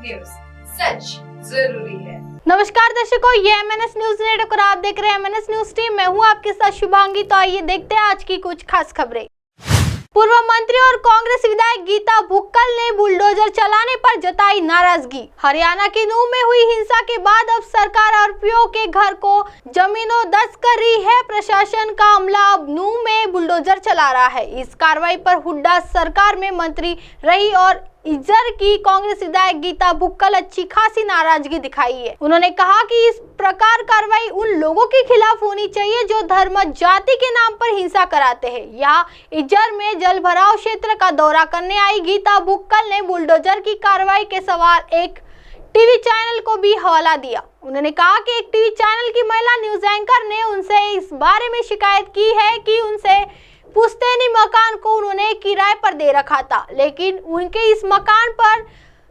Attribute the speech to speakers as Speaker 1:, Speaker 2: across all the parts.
Speaker 1: News, सच जरूरी है।
Speaker 2: नमस्कार दर्शकों, ये MNS न्यूज नेटवर्क और आप देख रहे हैं MNS न्यूज टीम। मैं हूँ आपके साथ शुभांगी। तो आइए देखते हैं आज की कुछ खास खबरें। पूर्व मंत्री और कांग्रेस विधायक गीता भुक्कल ने बुलडोजर चलाने पर जताई नाराजगी। हरियाणा के नूंह में हुई हिंसा के बाद अब सरकार आरोपियों के घर को जमीनोदस्त कर रही है। प्रशासन का अमला अब नूंह में बुलडोजर चला रहा है। इस कार्रवाई पर हुड्डा सरकार में मंत्री रही और इज्जर की कांग्रेस विधायक गीता भुक्कल अच्छी खासी नाराजगी दिखाई है। उन्होंने कहा कि इस प्रकार कार्रवाई उन लोगों के खिलाफ होनी चाहिए जो धर्म जाति के नाम पर हिंसा कराते हैं। यहाँ इज्जर में जल भराव क्षेत्र का दौरा करने आई गीता भुक्कल ने बुलडोजर की कार्रवाई के सवाल एक टीवी चैनल को भी हवाला दिया। उन्होंने कहा कि एक टीवी चैनल की महिला न्यूज एंकर ने उनसे इस बारे में शिकायत की है कि उनसे पुश्तैनी मकान को उन्होंने किराए पर दे रखा था, लेकिन उनके इस मकान पर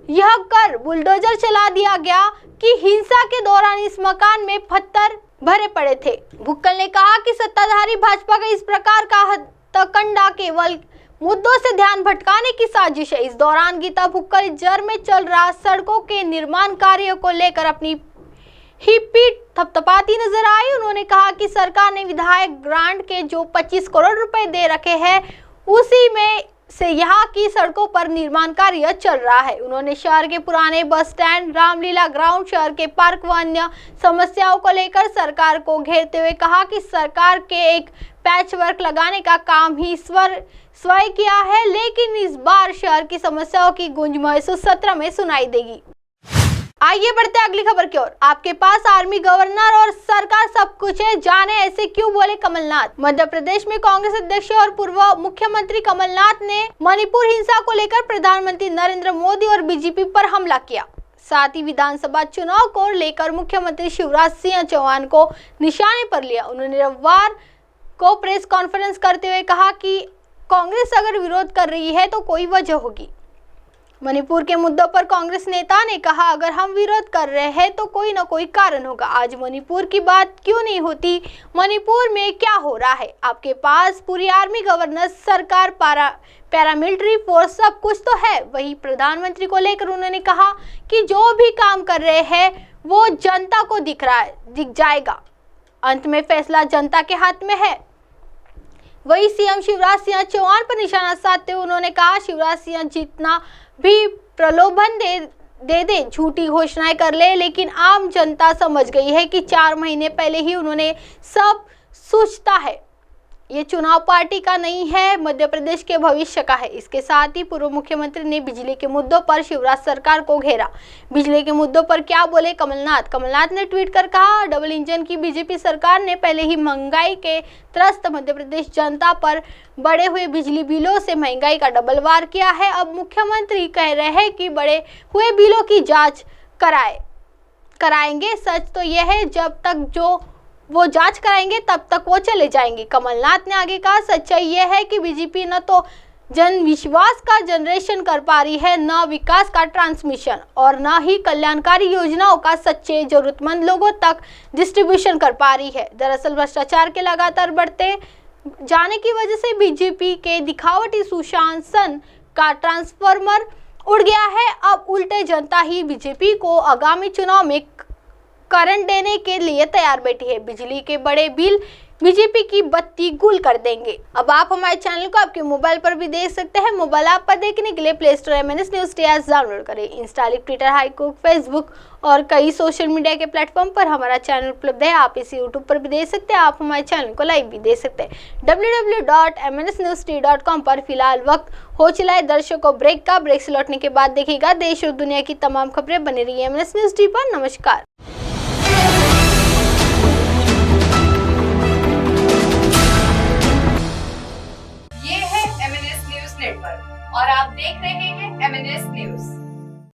Speaker 2: यह कर बुलडोजर चला दिया गया कि हिंसा के दौरान इस मकान में पत्थर भरे पड़े थे। भुक्कल ने कहा कि सत्ताधारी भाजपा का इस प्रकार का हत्याकांड केवल मुद्दों से ध्यान भटकाने की साजिश है। इस दौरान गीता भुक्कल इज्जर में चल रहा सड़कों के निर्माण कार्य को लेकर अपनी ही पीठ थपथपाती नजर आई। उन्होंने कहा कि सरकार ने विधायक ग्रांट के जो 25 करोड़ रुपए दे रखे हैं उसी में से यहाँ की सड़कों पर निर्माण कार्य चल रहा है। उन्होंने शहर के पुराने बस स्टैंड, रामलीला ग्राउंड, शहर के पार्क व अन्य समस्याओं को लेकर सरकार को घेरते हुए कहा कि सरकार के एक पैच वर्क लगाने का काम ही स्वयं किया है, लेकिन इस बार शहर की समस्याओं की गूंज महसूस सत्र में सुनाई देगी। आइए बढ़ते अगली खबर की ओर। आपके पास आर्मी, गवर्नर और सरकार सब कुछ है, जाने ऐसे क्यों बोले कमलनाथ। मध्य प्रदेश में कांग्रेस अध्यक्ष और पूर्व मुख्यमंत्री कमलनाथ ने मणिपुर हिंसा को लेकर प्रधानमंत्री नरेंद्र मोदी और बीजेपी पर हमला किया। साथ ही विधानसभा चुनाव को लेकर मुख्यमंत्री शिवराज सिंह चौहान को निशाने पर लिया। उन्होंने रविवार को प्रेस कॉन्फ्रेंस करते हुए कहा कि कांग्रेस अगर विरोध कर रही है तो कोई वजह होगी। मणिपुर के मुद्दों पर कांग्रेस नेता ने कहा, अगर हम विरोध कर रहे हैं तो कोई न कोई कारण होगा। आज मणिपुर की बात क्यों नहीं होती? मणिपुर में क्या हो रहा है? आपके पास पूरी आर्मी, गवर्नर, सरकार, पैरामिलिट्री फोर्स सब कुछ तो है। वही प्रधानमंत्री को लेकर उन्होंने कहा कि जो भी काम कर रहे हैं वो जनता को दिख जाएगा। अंत में फैसला जनता के हाथ में है। वही सीएम शिवराज सिंह चौहान पर निशाना साधते हुए उन्होंने कहा, शिवराज सिंह जितना भी प्रलोभन दे झूठी घोषणाएं कर ले, लेकिन आम जनता समझ गई है कि 4 महीने पहले ही उन्होंने सब सोचता है। ये चुनाव पार्टी का नहीं है, मध्य प्रदेश के भविष्य का है। इसके साथ ही पूर्व मुख्यमंत्री ने बिजली के मुद्दों पर शिवराज सरकार को घेरा। बिजली के मुद्दों पर क्या बोले कमलनाथ? कमलनाथ ने ट्वीट कर कहा, डबल इंजन की बीजेपी सरकार ने पहले ही महंगाई के त्रस्त मध्य प्रदेश जनता पर बढ़े हुए बिजली बिलों से महंगाई का डबल वार किया है। अब मुख्यमंत्री कह रहे हैं कि बढ़े हुए बिलों की जाँच कराएंगे। सच तो यह है, जब तक वो जांच कराएंगे तब तक वो चले जाएंगे। कमलनाथ ने आगे कहा, सच्चाई यह है कि बीजेपी न तो जन विश्वास का जनरेशन कर पा रही है, न विकास का ट्रांसमिशन, और न ही कल्याणकारी योजनाओं का सच्चे जरूरतमंद लोगों तक डिस्ट्रीब्यूशन कर पा रही है। दरअसल भ्रष्टाचार के लगातार बढ़ते जाने की वजह से बीजेपी के दिखावटी सुशासन का ट्रांसफार्मर उड़ गया है। अब उल्टे जनता ही बीजेपी को आगामी चुनाव में करंट देने के लिए तैयार बैठी है। बिजली के बड़े बिल बीजेपी की बत्ती गुल कर देंगे। अब आप हमारे चैनल को आपके मोबाइल पर भी देख सकते हैं। मोबाइल ऐप पर देखने के लिए प्ले स्टोर MNS न्यूज टीएस डाउनलोड करें। इंस्टा, ट्विटर, हाईकुक, फेसबुक और कई सोशल मीडिया के प्लेटफॉर्म पर हमारा चैनल उपलब्ध है। आप इसे यूट्यूब पर भी देख सकते हैं। आप हमारे चैनल को लाइव भी देख सकते हैं www.mnsnewst.com पर। फिलहाल वक्त हो चला है दर्शकों ब्रेक का। ब्रेक से लौटने के बाद देखिएगा देश और दुनिया की तमाम खबरें। बने रही MNS न्यूज टी पर। नमस्कार।